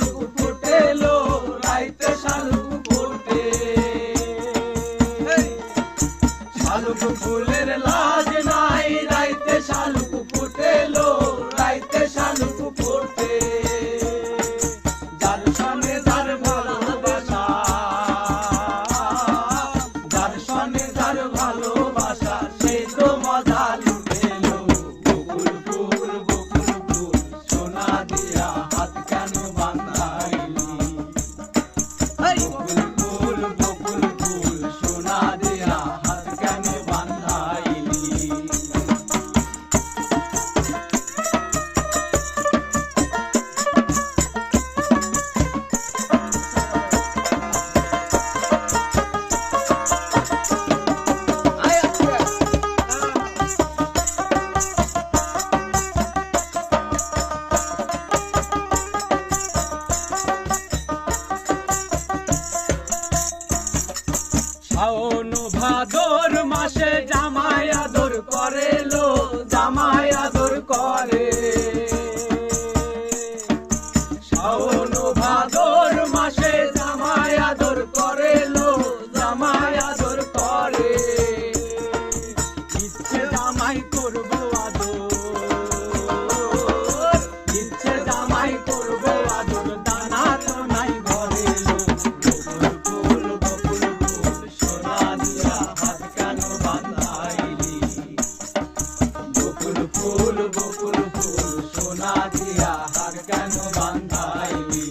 শালুক ফুটেলো, রাইতে শালুক ফোটে। শালুক ফুলের লাজ নাই, রাইতে শালুক ফুটেলো, রাইতে শালুক ফোটে। যার সনে যার ভালোবাসা, যার সনে যার ভালোবাসা, সেই তো মজা লুটেলো। বকুল ফুল বকুল ফুল, সোনা দিয়া হাত কেন বাঁধাইলি? বকুল ফুল বকুল ফুল, সোনা দিয়া হাত কেন বাঁধাইলি? শাওন ভাদর মাসে জামাই আদর করে লো, জামাই আদর করে। শাওন ভাদর মাসে জামাই আদর করে লো, জামাই আদর করে। ইচ্ছে জামাই করবো আদর, ইচ্ছে জামাই করবো আদর, দানা তো নাই ঘরে লো। বকুল ফুল বকুল ফুল, সোনা দিয়া হাত কেন বাঁধাইলি? বকুল ফুল বকুল ফুল, সোনা দিয়া হাত কেন বাঁধাইলি?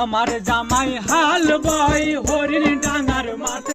আমার জামাই হাল বয় হরিণ ডাঙার মাঠে।